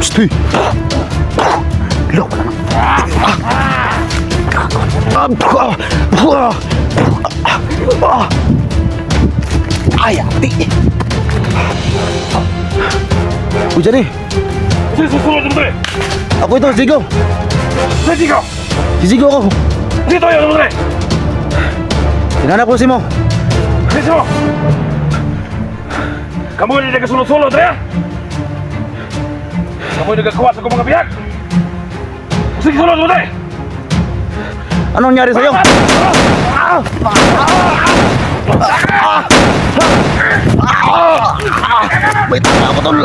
Stay! Loko lang. Ay, ati! Uy, Johnny! Sino susunod mo dali? Ako ito, Zigo! Si Zigo! Si Zigo ako! Dito yun mo dali! Hinanap ko si Mo! Si Mo! Kamu hindi nagkasulod-sulod, Rhea! Kamu hindi nagkakuha sa mga bihag! Sige, sulod mo dali! Anong nangyari sa'yo? May tama ako, tol!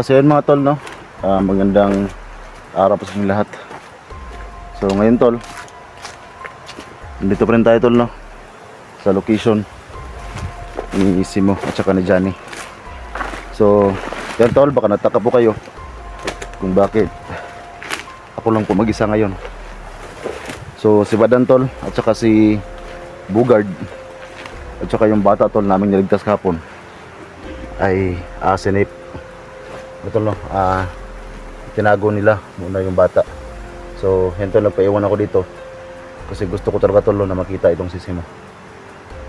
So yun mga tol, no? Magandang araw po sa inyong lahat. So ngayon tol, nandito pa rin tayo tol, no? Sa location ni Simo at saka ni Johnny. So yan tol, baka nataka po kayo kung bakit ako lang po mag-isa ngayon. So si Badan tol at saka si Bugard at saka yung bata tol namin niligtas kahapon ay sinip tol, no? Tinago nila muna yung bata. So yan tol, nagpaiwan ako dito kasi gusto ko talaga tol, no, na makita itong si Simo.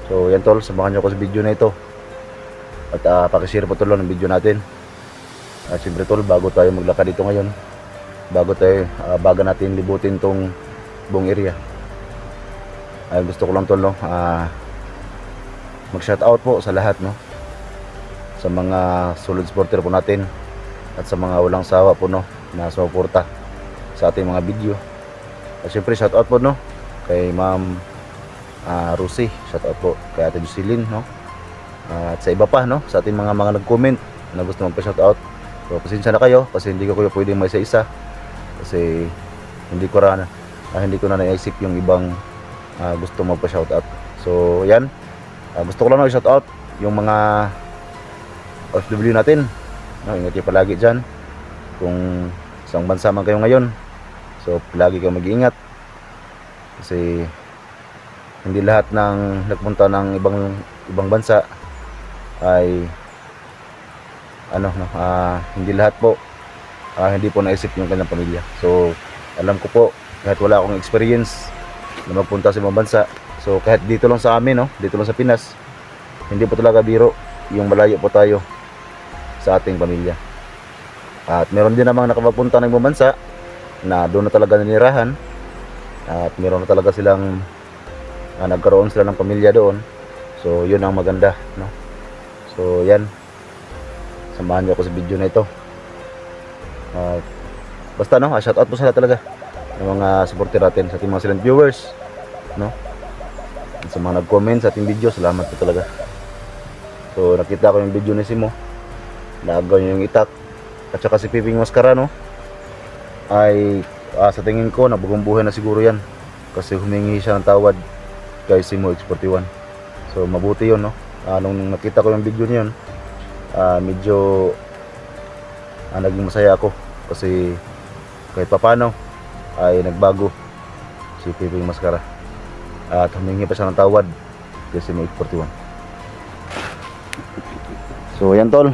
So yan tol, samahan nyo ako sa video na ito at pakishare po tol ng video natin. Siyempre tol, bago tayo maglakad dito ngayon, bago natin libutin tong buong area, ay gusto ko lang tol, no, mag shout out po sa lahat, no, sa mga solid supporter po natin at sa mga walang sawa po, no, na sumuporta sa ating mga video. At siyempre shout out po, no, kay Ma'am Rosie, shout out po kay Ate Jocelyn, no, at sa iba pa, no, sa ating mga nag-comment na gusto magpa-shout out. So pasensya na kayo kasi hindi ko pwedeng may isa-isa kasi hindi ko na naisip yung ibang gusto magpa-shout out. So yan, gusto ko lang i-shout out yung mga OFW natin, no, ingat kayo palagi dyan kung saan bansa man kayo ngayon. So palagi kayo mag-iingat kasi hindi lahat ng nagpunta ng ibang bansa ay hindi lahat po hindi po naisip yung kanyang pamilya. So alam ko po, kahit wala akong experience na magpunta sa ibang bansa, so kahit dito lang sa amin, no, dito lang sa Pinas, hindi po talaga biro yung malayo po tayo sa ating pamilya. At meron din namang nakapagpunta ng ibang bansa na doon na talaga nanirahan at meron na talaga silang nagkaroon sila ng pamilya doon. So yun ang maganda, no? So yan, samahan niyo ako sa video na ito. Basta, no, shout out po sa lahat talaga ng mga supporter natin, sa ating mga silent viewers, no, at sa mga nag-comment sa ating video, salamat po talaga. So nakita ko yung video ni Simo, naagaw niya yung itak at saka si Piping Mascara, no, ay sa tingin ko nabagong buhay na siguro yan kasi humingi siya ng tawad kay Simo X41. So mabuti yun, no. Nung nakita ko yung video niyon, medyo naging masaya ako kasi kahit papano ay nagbago si Piping Mascara at humingi pa siya ng tawad kay Simo X41. So yan tol,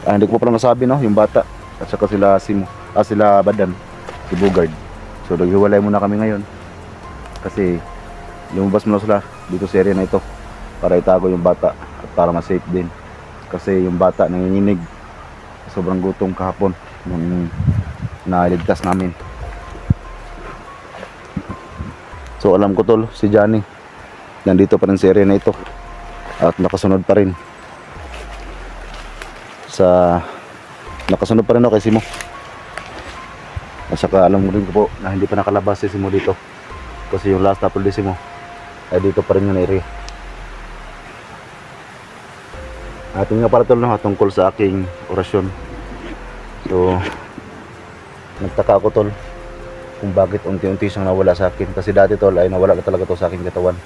hindi ko pa pala nasabi, no, yung bata at saka sila Simo, sila Badan, si Bugard. So naghiwalay muna kami ngayon kasi lumabas muna sila dito sa area na ito para itago yung bata at para ma-safe din kasi yung bata nanginginig, sobrang gutom kahapon nung naligtas namin. So alam ko tol, si Johnny nandito pa rin sa area na ito at nakasunod pa rin no, kay Simo. At saka alam mo rin ko po na hindi pa nakalabas si Simo dito kasi yung last upload ni Simo ay dito pa rin yung area. At nga pala tol, no, tungkol sa aking orasyon. So nagtaka ako tol kung bakit unti-unti siyang nawala sa akin kasi dati tol ay nawala na talaga to sa aking katawan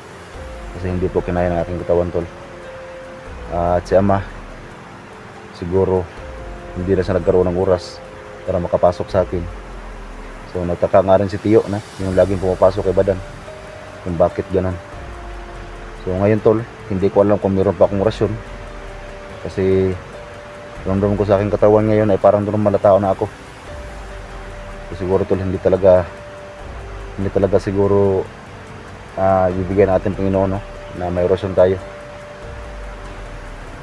kasi hindi po kinaya ng aking katawan tol. At si ama siguro hindi na siya nagkaroon ng oras para makapasok sa akin. So nagtaka nga rin si Tiyo na yung laging pumapasok kay Badan kung bakit ganun. So ngayon tol, hindi ko alam kung meron pa akong rasyon, kasi ramdam ko sa aking katawan ngayon ay parang normal na tao na ako. So siguro tol, hindi talaga siguro bibigyan natin Panginoon, no, na may rasyon tayo.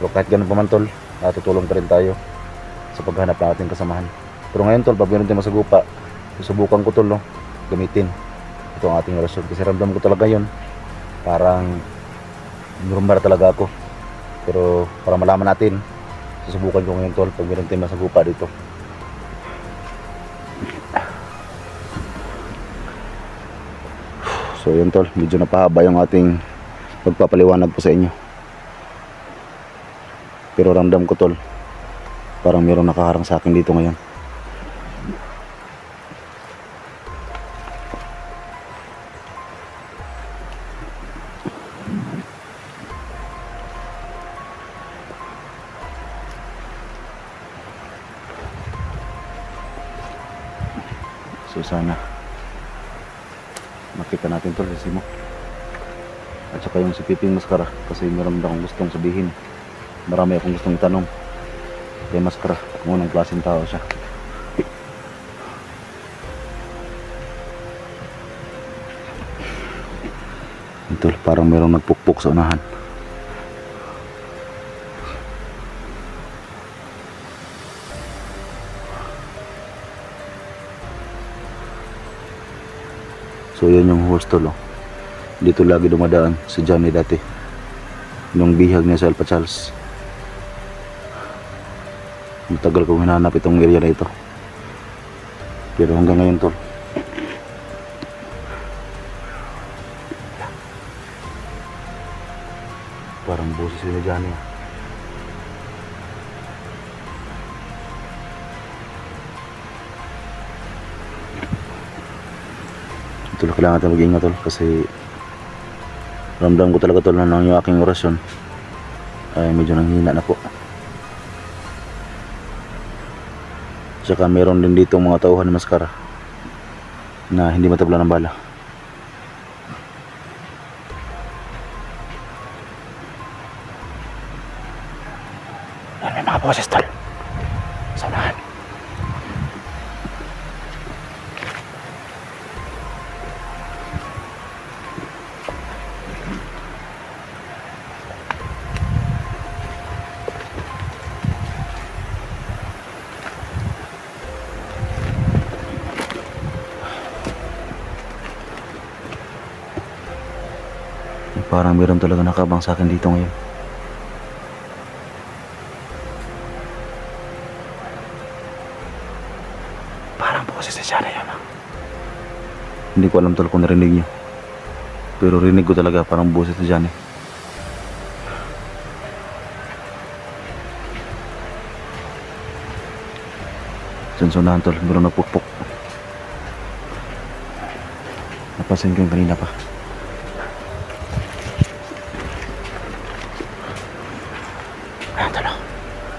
Pero kahit ganun pa man tol, tutulong pa rin tayo sa paghanap ng ating kasamahan. Pero ngayon tol, pag meron tayong masagupa, susubukan ko tol, no, gamitin ito ang ating rasyon, kasi ramdam ko talaga yun parang normal talaga ako. Pero para malaman natin, susubukan ko ngayon tol, pag meron tayong masagupa dito. So yun tol, medyo napahaba yung ating pagpapaliwanag po sa inyo, pero ramdam ko tol, parang meron nakaharang sa akin dito ngayon. So sana makita natin tol si Simo at saka yung si Piping Maskara, kasi meron akong gustong sabihin, marami akong gustong itanong kay Maskara kung anong klaseng tao siya. Tol, parang merong nagpukpok sa unahan. So yan yung horse tol, oh. Dito lagi dumadaan si Johnny dati nung bihag niya sa Alpha Charles. Matagal kong hinahanap itong area na ito, pero hanggang ngayon tol, parang boses ni Johnny. Ito kailangan natin mag-ingat tol, kasi ramdam ko talaga tol na yung aking orasyon ay medyo nanghina na po. Tsaka meron din dito mga tauhan ni Maskara na hindi matabla ng bala. May mga boses tol sa unahan. Parang meron talaga nakabang sa akin dito ngayon. Parang boses na siya na yun, ah. Hindi ko alam tol kung narinig niyo, pero rinig ko talaga parang boses na Johnny. Sunsunahan tol, meron nagpukpok. Napansin ko yung kanina pa. Ayan tol,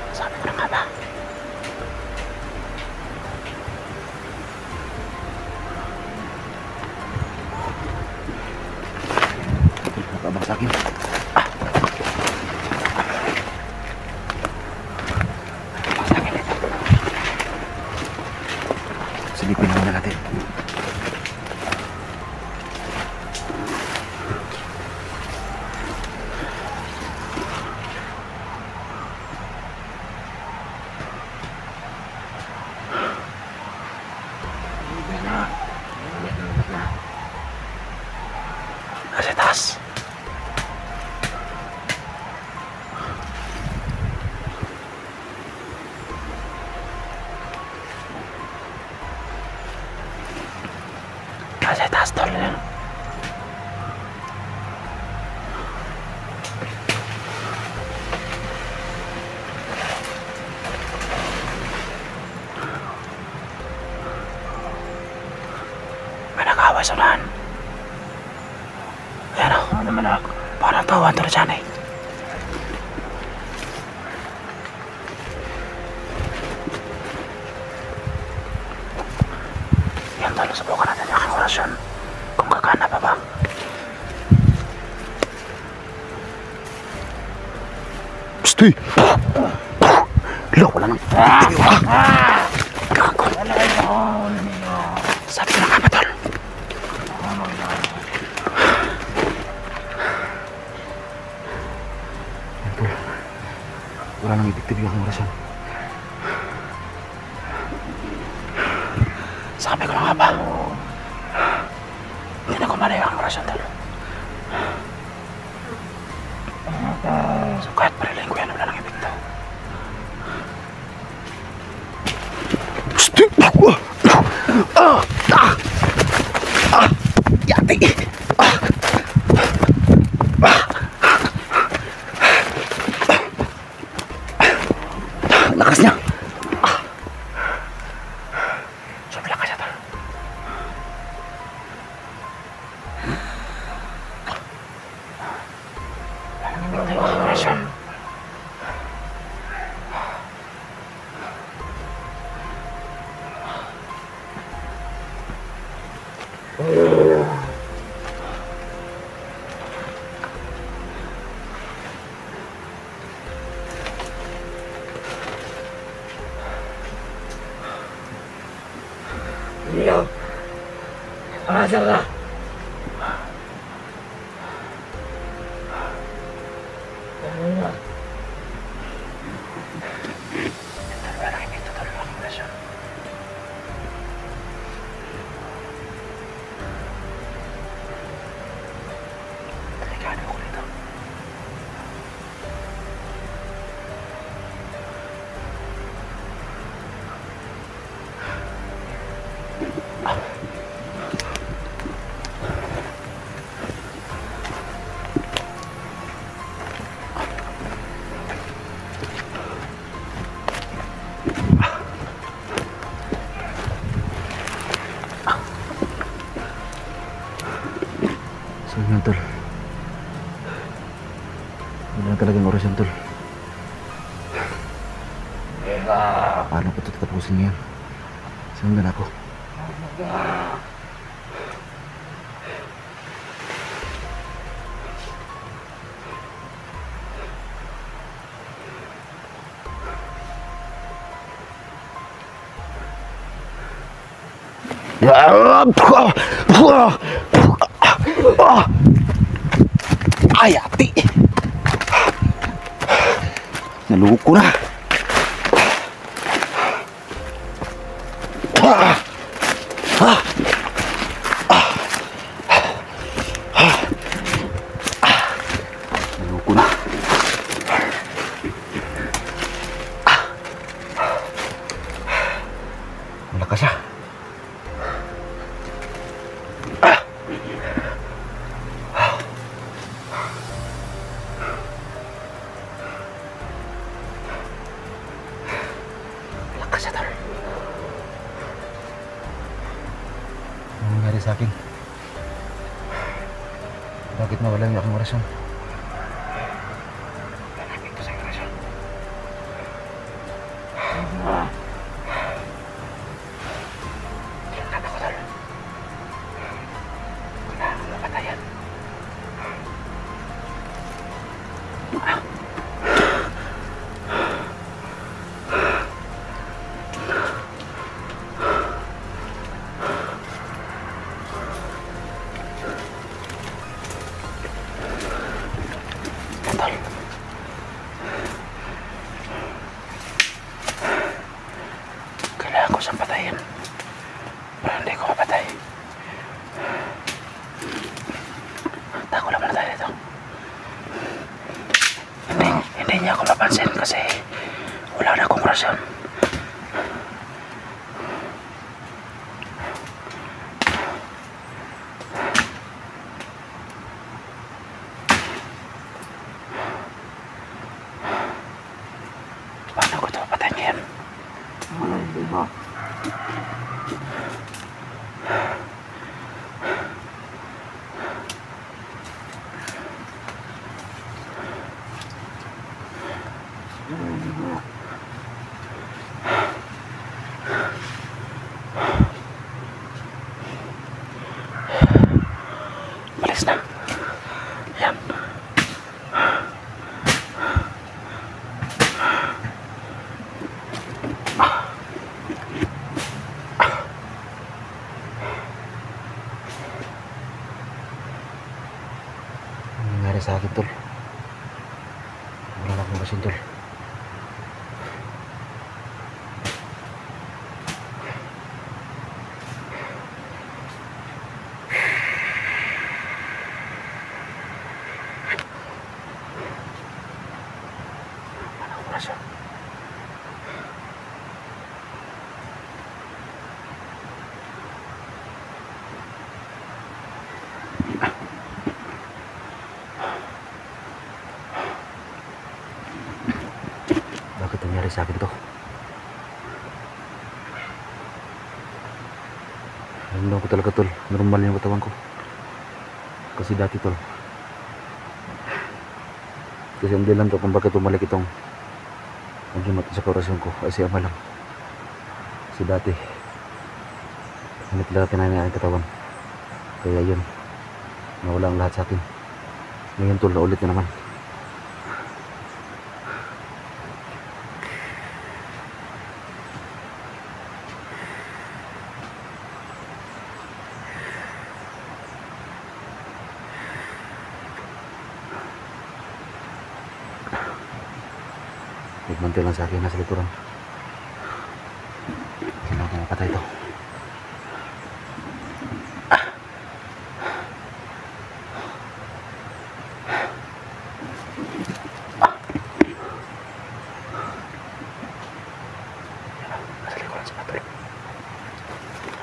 sabi ko na nga ba. Nakabang sa akin. Nakabang sa akin dito. Silipin naman natin. Nasa taas. Nasa taas tol. May nag-away sa unahan. Ayan o, parang tawan to na dyan eh. Yan tol, subukan natin yung aking orasyon. Kung gagana pa ba. Psst! Lo, wala nang gagawin. Sabi ko na nga ba tol? Yan tol, wala nang epektibo yung aking orasyon. Sabi ko na nga ba? Hindi na kumalayo ang orasyon tol. So kahit parilayin ko yan, wala nang epekto. Yati! Lakas niya! Sobrang lakas niya tol. Sarah. Yan tol, wala na talagang orasyon tol. Paano ko ito tatapusin ngayon? Sundan ako. Ay, ati! Naluko na! Naluko na! Malakas siya! Ano nangyari sa akin? Bakit nawala yung aking orasyon? Hanapin ko sa aking orasyon. Tingnan ako tol. Kailangan ko mapatayan. Kailangan ko siyang patayin. Pero hindi ko mapatay. Tago lang muna tayo dito. Hindi niya ako mapansin kasi wala na akong orasyon. Paano ko ito mapatay ngayon? sa akin, tol. Wala na akong basin, tol. Bakit nangyari sa akin to? Alam ko talaga, tol. Normal yung katawan ko. Kasi dati, tol. Kasi ang dahilan to kung bakit tumalik itong agimat sa korasyon ko ay si ama lang. Kasi dati hindi talaga pinanayaan ang katawan. Kaya yun, nawala ang lahat sa akin. Ngayon, tol, naulit na naman. Nagmantil lang sa akin, nasa likuran. Kailangan ko mapatay ito. Nasa likuran sa patay.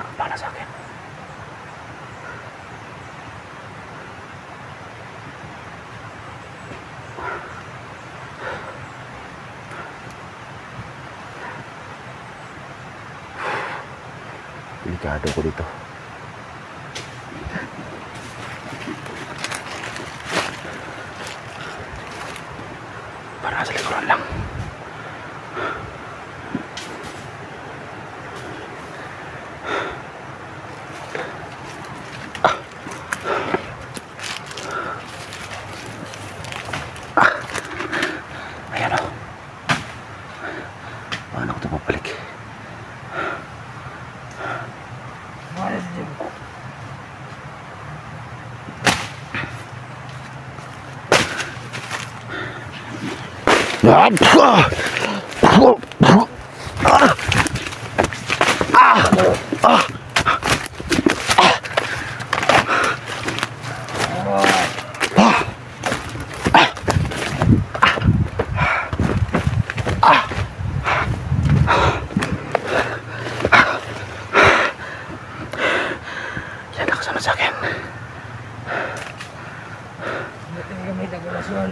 Ang pana sa akin. Delikado ko dito. Para sa likuran lang. Ayan o. Paano ko ito mapalik? Yan nakasama sa akin. May dagulasyon.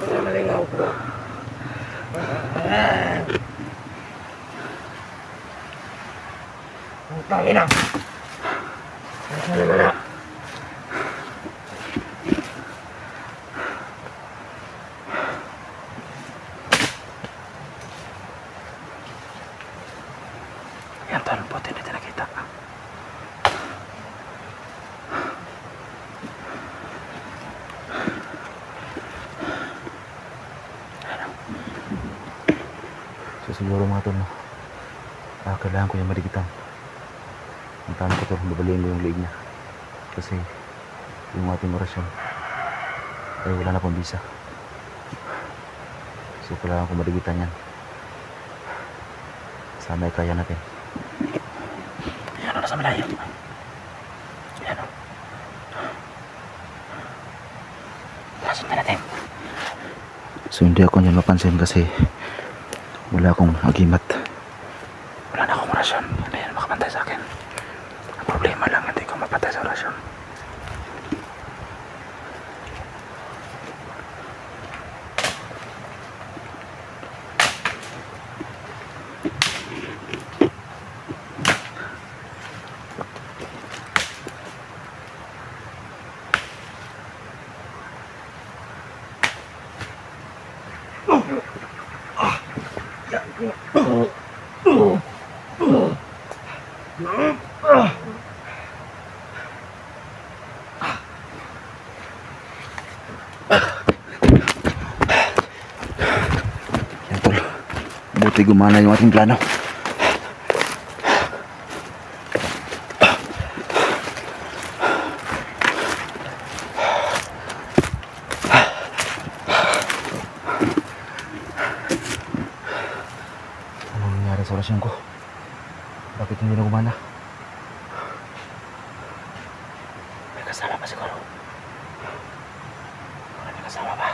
Wala malingaw ko. Ang tangin na. Nasaan naman na? Yan, tol, buti hindi nakita. So siguro mga tol, kailangan ko yung madikitan. Ang tanong ko, tol, babaliin mo yung liig niya. Kasi yung ating orasyon ay wala na pong bisa. So kailangan ko madikitan yan. Sana ay kaya natin. Ayan o, nasa malayo. Ayan o. Tasin na natin. So hindi ako niya mapansin kasi wala akong agimat. Wala na akong orasyon. Hindi yan makapantay sa akin. Ang problema lang, hindi ko mapatay sa orasyon. Yan, tol. Buti gumana yung ating plano. Anong nangyari sa orasyon ko? Bakit hindi na gumana? May kasama pa siguro. May kasama pa.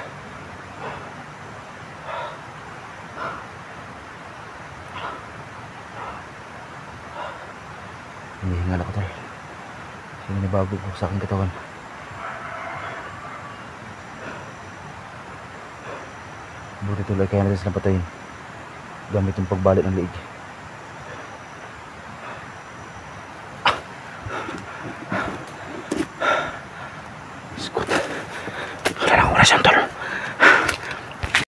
Hinihingal ako, tol. Sinibago ko sa aking katawan. Buti tuloy kaya natin silang patayin gamit yung pagbalik ng liig. Iskot. Wala na akong orasyon, tol.